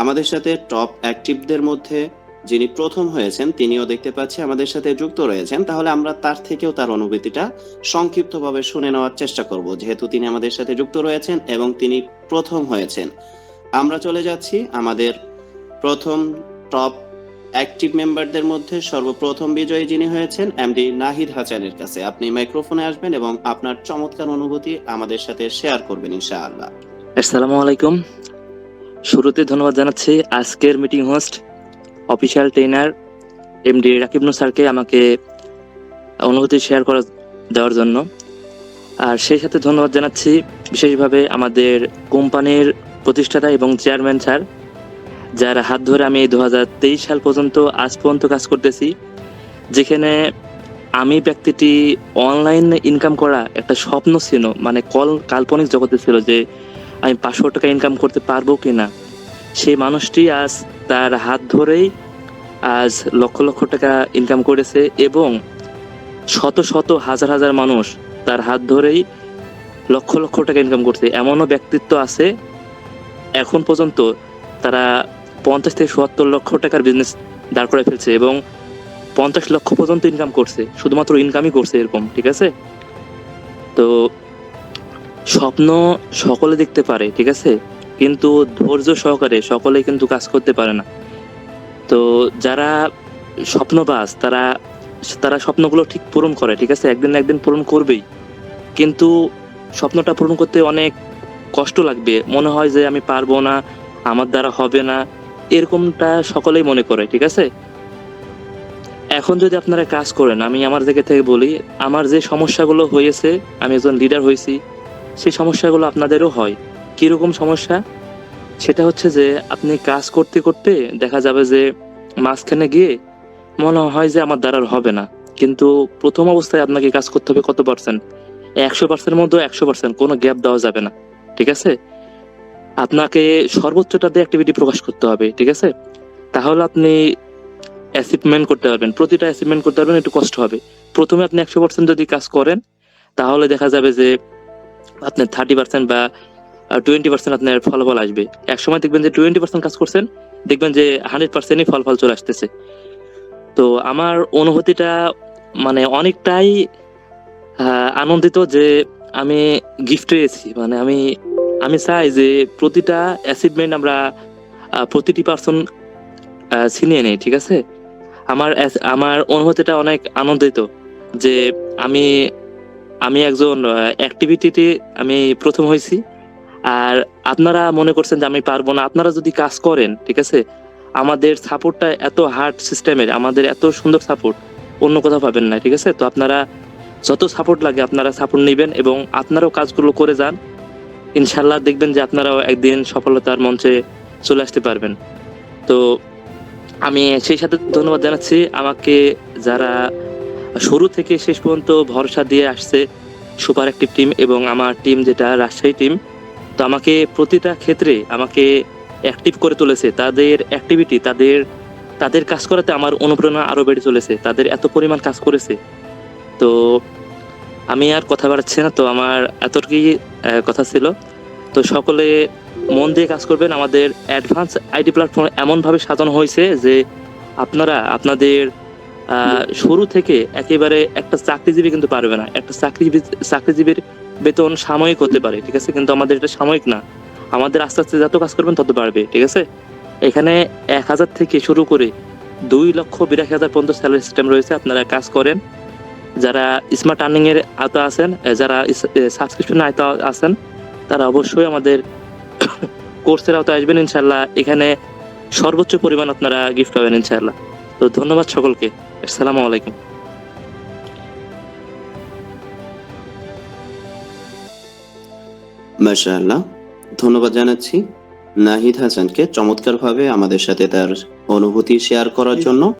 আমাদের সাথে টপ অ্যাক্টিভদের মধ্যে যিনি প্রথম হয়েছেন তিনিও দেখতে পাচ্ছি আমাদের সাথে যুক্ত রয়েছেন। তাহলে আমরা তার থেকেও তার অনুভূতিটা সংক্ষিপ্তভাবে শুনে নেওয়ার চেষ্টা করব, যেহেতু তিনি আমাদের সাথে যুক্ত রয়েছেন এবং তিনি প্রথম হয়েছেন। আমরা চলে যাচ্ছি আমাদের প্রথম টপ অ্যাক্টিভ মেম্বারদের মধ্যে সর্বপ্রথম বিজয়ী যিনি হয়েছেন এমডি নাহিদ হাসানের কাছে। আপনি মাইক্রোফোনে আসবেন এবং আপনার চমৎকার অনুভূতি আমাদের সাথে শেয়ার করবেন ইনশাআল্লাহ। আসসালামু আলাইকুম। শুরুতে ধন্যবাদ জানাচ্ছি আজকের meeting host official trainer MD Rakib Noor স্যারকে আমাকে অনুভূতি শেয়ার দেওয়ার জন্য। আর সেই সাথে ধন্যবাদ জানাচ্ছি বিশেষভাবে আমাদের কোম্পানির প্রতিষ্ঠাতা এবং চেয়ারম্যান স্যার, যার হাত ধরে আমি 2023 সাল পর্যন্ত আজ পর্যন্ত কাজ করতেছি, যেখানে আমি ব্যক্তিটি অনলাইন ইনকাম করা একটা স্বপ্ন ছিল, মানে কাল্পনিক জগতে ছিল যে আমি 500 টাকা ইনকাম করতে পারবো কিনা। সেই মানুষটি আজ তার হাত ধরেই আজ লক্ষ লক্ষ টাকা ইনকাম করেছে এবং শত শত হাজার হাজার মানুষ তার হাত ধরেই লক্ষ লক্ষ টাকা ইনকাম করছে। এমনও ব্যক্তিত্ব আছে এখন পর্যন্ত তারা 50 থেকে 77 লক্ষ টাকার বিজনেস দাঁড় করে ফেলছে এবং 50 লক্ষ পর্যন্ত ইনকাম করছে, শুধুমাত্র ইনকামই করছে এরকম। ঠিক আছে, তো স্বপ্ন সকলে দেখতে পারে, ঠিক আছে, কিন্তু ধৈর্য সহকারে সকলে কিন্তু কাজ করতে পারে না। তো যারা স্বপ্নবাজ তারা তারা স্বপ্নগুলো ঠিক পূরণ করে, ঠিক আছে, একদিন না একদিন পূরণ করবেই, কিন্তু স্বপ্নটা পূরণ করতে অনেক কষ্ট লাগবে, মনে হয় যে আমি পারবো না, আমার দ্বারা হবে না, এরকমটা সকলেই মনে করে। ঠিক আছে, এখন যদি আপনারা কাজ করেন, আমি আমার জায়গা থেকে বলি, আমার যে সমস্যাগুলো হয়েছে, আমি একজন লিডার হয়েছি, সেই সমস্যাগুলো আপনাদেরও হয়। কিরকম সমস্যা? সেটা হচ্ছে যে আপনি কাজ করতে করতে দেখা যাবে যে মাঝখানে গিয়ে মনে হয় যে আমার দ্বারা আর হবে না, কিন্তু প্রথম অবস্থায় আপনাকে কাজ করতে হবে কত পার্সেন্ট? 100% মধ্যে 100%, কোনো গ্যাপ দেওয়া যাবে না। ঠিক আছে, আপনাকে সর্বোচ্চটাতে অ্যাক্টিভিটি প্রকাশ করতে হবে। ঠিক আছে, তাহলে আপনি অ্যাচিভমেন্ট করতে পারবেন। প্রতিটা অ্যাচিভমেন্ট করতে পারবেন, একটু কষ্ট হবে। প্রথমে আপনি 100% যদি কাজ করেন, তাহলে দেখা যাবে যে আপনার 30% বা 20% আপনার ফলাফল আসবে। একসময় দেখবেন যে 20% কাজ করছেন, দেখবেন যে 100%ই ফলাফল চলে আসতেছে। তো আমার অনুভূতিটা মানে অনেকটাই আনন্দিত যে আমি গিফট পেয়েছি। মানে আমি চাই যে প্রতিটা অ্যাচিভমেন্ট আমরা প্রতিটি পার্সন ছিনিয়ে নেই। ঠিক আছে, আমার অনুভূতিটা অনেক আনন্দিত যে আমি আমি একজন অ্যাক্টিভিটিতে আমি প্রথম হয়েছি। আর আপনারা মনে করছেন যে আমি পারবো না, আপনারা যদি কাজ করেন, ঠিক আছে, আমাদের সাপোর্টটা এত হার্ড সিস্টেমের, আমাদের এত সুন্দর সাপোর্ট অন্য কোথাও পাবেন না। ঠিক আছে, তো আপনারা যত সাপোর্ট লাগে আপনারা সাপোর্ট নেবেন এবং আপনারাও কাজগুলো করে যান। ইনশাল্লাহ দেখবেন যে আপনারাও একদিন সফলতার মঞ্চে চলে আসতে পারবেন। তো আমি সেই সাথে ধন্যবাদ জানাচ্ছি আমাকে যারা শুরু থেকে শেষ পর্যন্ত ভরসা দিয়ে আসছে, সুপার অ্যাক্টিভ টিম এবং আমার টিম যেটা রাজশাহী টিম। তো আমাকে প্রতিটা ক্ষেত্রে আমাকে অ্যাক্টিভ করে তুলেছে। তাদের অ্যাক্টিভিটি, তাদের কাজ করাতে আমার অনুপ্রেরণা আরো বেড়ে চলেছে। তাদের এত পরিমাণ কাজ করেছে। তো আমি আর কথা বাড়াচ্ছি না, তো আমার এতটুকুই কথা ছিল। তো সকলে মন দিয়ে কাজ করবেন। আমাদের অ্যাডভান্স আইডি প্ল্যাটফর্ম এমন ভাবে সাজানো হয়েছে যে আপনারা আপনাদের শুরু থেকে একেবারে একটা চাকরিজীবী কিন্তু পারবে না। একটা চাকরিজীবীর বেতন সাময়িক হতে পারে, ঠিক আছে, কিন্তু আমাদের এটা সাময়িক না। আমাদের আস্তে আস্তে যত কাজ করবেন তত বাড়বে। ঠিক আছে, এখানে 1000 থেকে শুরু করে 2,82,000 পর্যন্ত স্যালারি সিস্টেম রয়েছে। আপনারা কাজ করেন, যারা স্মার্ট আর্নিং এর আওতা আছেন, যারা সাবস্ক্রিপশনের আওতা আছেন, তারা অবশ্যই আমাদের কোর্সের আওতায় আসবেন। ইনশাল্লাহ এখানে সর্বোচ্চ পরিমাণ আপনারা গিফট পাবেন ইনশাল্লাহ। তো ধন্যবাদ সকলকে। আসসালামু আলাইকুম। মাশাআল্লাহ, ধন্যবাদ জানাচ্ছি নাহিদ হাসানকে চমৎকারভাবে আমাদের সাথে তার অনুভূতি শেয়ার করার জন্য।